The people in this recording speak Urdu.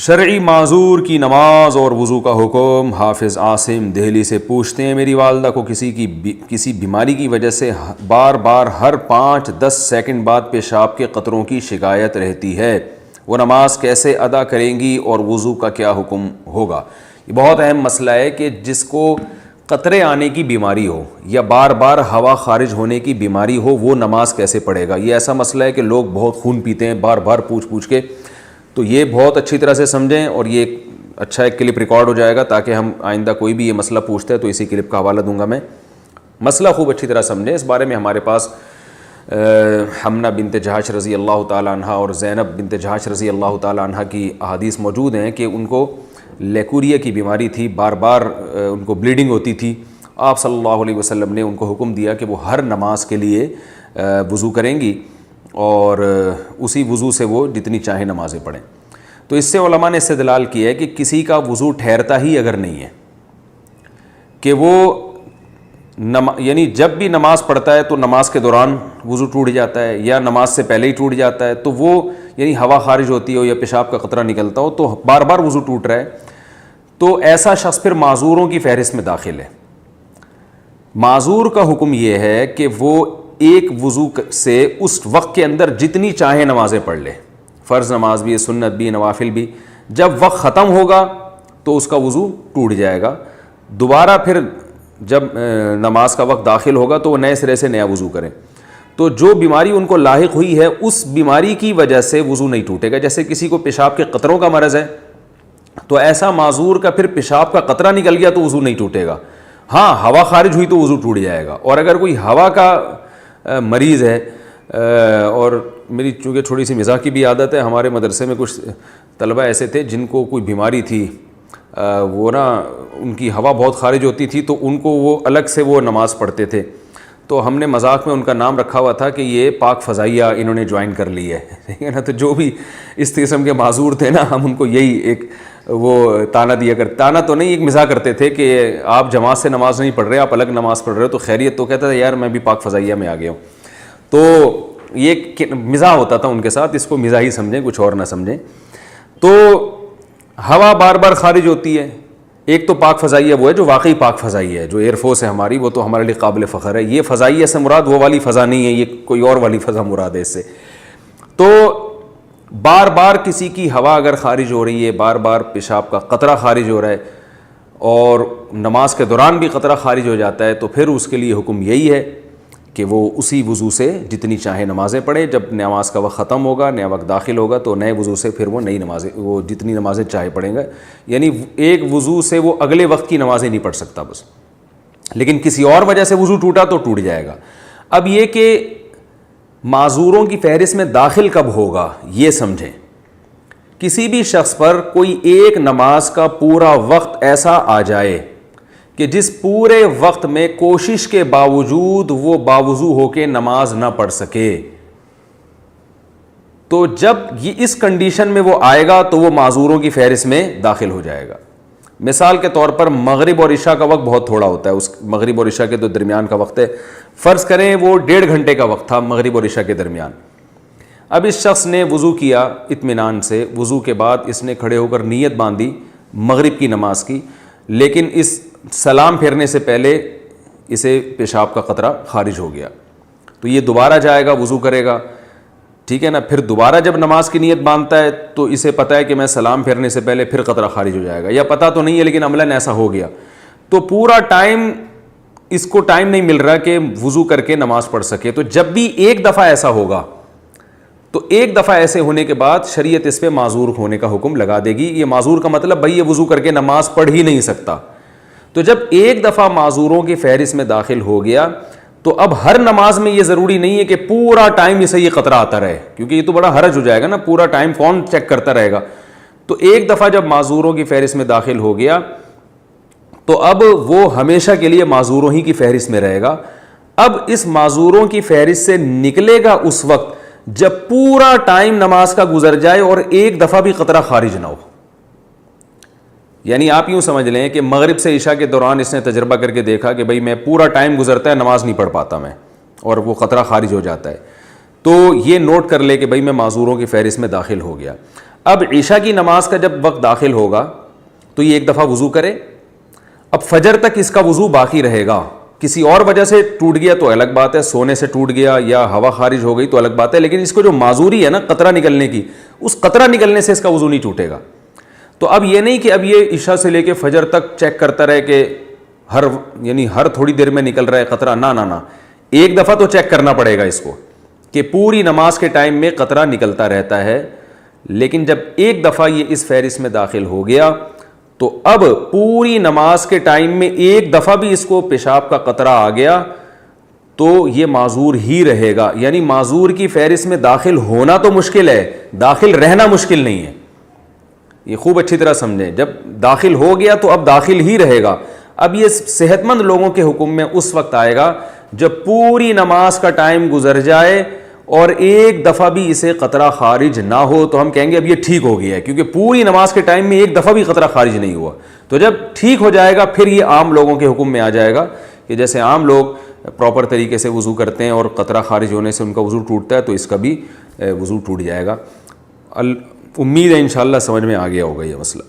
شرعی معذور کی نماز اور وضو کا حکم۔ حافظ عاصم دہلی سے پوچھتے ہیں، میری والدہ کو کسی بیماری کی وجہ سے بار بار ہر 5-10 سیکنڈ بعد پیشاب کے قطروں کی شکایت رہتی ہے، وہ نماز کیسے ادا کریں گی اور وضو کا کیا حکم ہوگا؟ یہ بہت اہم مسئلہ ہے کہ جس کو قطرے آنے کی بیماری ہو یا بار بار ہوا خارج ہونے کی بیماری ہو، وہ نماز کیسے پڑھے گا؟ یہ ایسا مسئلہ ہے کہ لوگ بہت خون پیتے ہیں بار بار پوچھ کے، تو یہ بہت اچھی طرح سے سمجھیں، اور یہ اچھا ایک کلپ ریکارڈ ہو جائے گا تاکہ ہم آئندہ کوئی بھی یہ مسئلہ پوچھتا ہے تو اسی کلپ کا حوالہ دوں گا میں۔ مسئلہ خوب اچھی طرح سمجھیں۔ اس بارے میں ہمارے پاس حمنہ بنت جہش رضی اللہ تعالیٰ عنہ اور زینب بنت جہش رضی اللہ تعالیٰ عنہ کی احادیث موجود ہیں کہ ان کو لیکوریا کی بیماری تھی، بار بار ان کو بلیڈنگ ہوتی تھی۔ آپ صلی اللہ علیہ وسلم نے ان کو حکم دیا کہ وہ ہر نماز کے لیے وضو کریں گی اور اسی وضو سے وہ جتنی چاہیں نمازیں پڑھیں۔ تو اس سے علماء نے استدلال کیا ہے کہ کسی کا وضو ٹھہرتا ہی اگر نہیں ہے کہ وہ یعنی جب بھی نماز پڑھتا ہے تو نماز کے دوران وضو ٹوٹ جاتا ہے یا نماز سے پہلے ہی ٹوٹ جاتا ہے، تو وہ یعنی ہوا خارج ہوتی ہو یا پیشاب کا قطرہ نکلتا ہو تو بار بار وضو ٹوٹ رہا ہے، تو ایسا شخص پھر معذوروں کی فہرست میں داخل ہے۔ معذور کا حکم یہ ہے کہ وہ ایک وضو سے اس وقت کے اندر جتنی چاہے نمازیں پڑھ لے، فرض نماز بھی، سنت بھی، نوافل بھی۔ جب وقت ختم ہوگا تو اس کا وضو ٹوٹ جائے گا، دوبارہ پھر جب نماز کا وقت داخل ہوگا تو وہ نئے سرے سے نیا وضو کریں۔ تو جو بیماری ان کو لاحق ہوئی ہے اس بیماری کی وجہ سے وضو نہیں ٹوٹے گا۔ جیسے کسی کو پیشاب کے قطروں کا مرض ہے تو ایسا معذور کا پھر پیشاب کا قطرہ نکل گیا تو وضو نہیں ٹوٹے گا، ہاں ہوا خارج ہوئی تو وضو ٹوٹ جائے گا۔ اور اگر کوئی ہوا کا مریض ہے، اور میری چونکہ تھوڑی سی مزاح کی بھی عادت ہے، ہمارے مدرسے میں کچھ طلبہ ایسے تھے جن کو کوئی بیماری تھی، وہ ان کی ہوا بہت خارج ہوتی تھی تو ان کو وہ الگ سے وہ نماز پڑھتے تھے، تو ہم نے مذاق میں ان کا نام رکھا ہوا تھا کہ یہ پاک فضائیہ انہوں نے جوائن کر لی ہے، ٹھیک ہے نا۔ تو جو بھی اس قسم کے معذور تھے نا، ہم ان کو یہی ایک وہ تانا دیا کرتے، تانا تو نہیں، ایک مزاح کرتے تھے کہ آپ جماعت سے نماز نہیں پڑھ رہے، آپ الگ نماز پڑھ رہے ہو تو خیریت؟ تو کہتا تھا یار میں بھی پاک فضائیہ میں آ گیا ہوں۔ تو یہ مزاح ہوتا تھا ان کے ساتھ، اس کو مزاح ہی سمجھیں، کچھ اور نہ سمجھیں۔ تو ہوا بار بار خارج ہوتی ہے، ایک تو پاک فضائیہ وہ ہے جو واقعی پاک فضائیہ ہے، جو ایئر فورس ہے ہماری، وہ تو ہمارے لیے قابل فخر ہے۔ یہ فضائیہ سے مراد وہ والی فضا نہیں ہے، یہ کوئی اور والی فضا مراد ہے اس سے۔ تو بار بار کسی کی ہوا اگر خارج ہو رہی ہے، بار بار پیشاب کا قطرہ خارج ہو رہا ہے اور نماز کے دوران بھی قطرہ خارج ہو جاتا ہے، تو پھر اس کے لیے حکم یہی ہے کہ وہ اسی وضو سے جتنی چاہے نمازیں پڑھے۔ جب نماز کا وقت ختم ہوگا، نیا وقت داخل ہوگا تو نئے وضو سے پھر وہ نئی نمازیں، وہ جتنی نمازیں چاہے پڑھیں گا۔ یعنی ایک وضو سے وہ اگلے وقت کی نمازیں نہیں پڑھ سکتا بس، لیکن کسی اور وجہ سے وضو ٹوٹا تو ٹوٹ جائے گا۔ اب یہ کہ معذوروں کی فہرست میں داخل کب ہوگا یہ سمجھیں۔ کسی بھی شخص پر کوئی ایک نماز کا پورا وقت ایسا آ جائے کہ جس پورے وقت میں کوشش کے باوجود وہ باوضو ہو کے نماز نہ پڑھ سکے، تو جب یہ اس کنڈیشن میں وہ آئے گا تو وہ معذوروں کی فہرست میں داخل ہو جائے گا۔ مثال کے طور پر مغرب اور عشاء کا وقت بہت تھوڑا ہوتا ہے، اس مغرب اور عشاء کے درمیان کا وقت ہے، فرض کریں وہ 1.5 گھنٹے کا وقت تھا مغرب اور عشاء کے درمیان۔ اب اس شخص نے وضو کیا اطمینان سے، وضو کے بعد اس نے کھڑے ہو کر نیت باندھی مغرب کی نماز کی، لیکن اس سلام پھیرنے سے پہلے اسے پیشاب کا قطرہ خارج ہو گیا، تو یہ دوبارہ جائے گا، وضو کرے گا، ٹھیک ہے نا۔ پھر دوبارہ جب نماز کی نیت باندھتا ہے تو اسے پتہ ہے کہ میں سلام پھیرنے سے پہلے پھر قطرہ خارج ہو جائے گا، یا پتہ تو نہیں ہے لیکن عملاً ایسا ہو گیا، تو پورا ٹائم اس کو ٹائم نہیں مل رہا کہ وضو کر کے نماز پڑھ سکے۔ تو جب بھی ایک دفعہ ایسا ہوگا تو ایک دفعہ ایسے ہونے کے بعد شریعت اس پہ معذور ہونے کا حکم لگا دے گی۔ یہ معذور کا مطلب بھائی یہ وضو کر کے نماز پڑھ ہی نہیں سکتا، تو جب ایک دفعہ معذوروں کی فہرست میں داخل ہو گیا تو اب ہر نماز میں یہ ضروری نہیں ہے کہ پورا ٹائم اسے یہ قطرہ آتا رہے، کیونکہ یہ تو بڑا حرج ہو جائے گا نا، پورا ٹائم کون چیک کرتا رہے گا۔ تو ایک دفعہ جب معذوروں کی فہرست میں داخل ہو گیا تو اب وہ ہمیشہ کے لیے معذوروں ہی کی فہرست میں رہے گا۔ اب اس معذوروں کی فہرست سے نکلے گا اس وقت جب پورا ٹائم نماز کا گزر جائے اور ایک دفعہ بھی قطرہ خارج نہ ہو۔ یعنی آپ یوں سمجھ لیں کہ مغرب سے عشاء کے دوران اس نے تجربہ کر کے دیکھا کہ بھئی میں پورا ٹائم گزرتا ہے نماز نہیں پڑھ پاتا میں، اور وہ قطرہ خارج ہو جاتا ہے، تو یہ نوٹ کر لے کہ بھئی میں معذوروں کی فہرست میں داخل ہو گیا۔ اب عشاء کی نماز کا جب وقت داخل ہوگا تو یہ ایک دفعہ وضو کرے. اب فجر تک اس کا وضو باقی رہے گا. کسی اور وجہ سے ٹوٹ گیا تو الگ بات ہے, سونے سے ٹوٹ گیا یا ہوا خارج ہو گئی تو الگ بات ہے, لیکن اس کو جو معذوری ہے نا قطرہ نکلنے کی, اس قطرہ نکلنے سے اس کا وضو نہیں ٹوٹے گا. تو اب یہ نہیں کہ اب یہ عشاء سے لے کے فجر تک چیک کرتا رہے کہ ہر تھوڑی دیر میں نکل رہا ہے قطرہ. نہ, ایک دفعہ تو چیک کرنا پڑے گا اس کو کہ پوری نماز کے ٹائم میں قطرہ نکلتا رہتا ہے. لیکن جب ایک دفعہ یہ اس فہرست میں داخل ہو گیا تو اب پوری نماز کے ٹائم میں ایک دفعہ بھی اس کو پیشاب کا قطرہ آ گیا تو یہ معذور ہی رہے گا. یعنی معذور کی فہرست میں داخل ہونا تو مشکل ہے, داخل رہنا مشکل نہیں ہے. یہ خوب اچھی طرح سمجھیں, جب داخل ہو گیا تو اب داخل ہی رہے گا. اب یہ صحت مند لوگوں کے حکم میں اس وقت آئے گا جب پوری نماز کا ٹائم گزر جائے اور ایک دفعہ بھی اسے قطرہ خارج نہ ہو تو ہم کہیں گے اب یہ ٹھیک ہو گیا ہے, کیونکہ پوری نماز کے ٹائم میں ایک دفعہ بھی قطرہ خارج نہیں ہوا. تو جب ٹھیک ہو جائے گا پھر یہ عام لوگوں کے حکم میں آ جائے گا کہ جیسے عام لوگ پراپر طریقے سے وضو کرتے ہیں اور قطرہ خارج ہونے سے ان کا وضو ٹوٹتا ہے تو اس کا بھی وضو ٹوٹ جائے گا. امید ہے انشاءاللہ سمجھ میں آ گیا ہوگا یہ مسئلہ.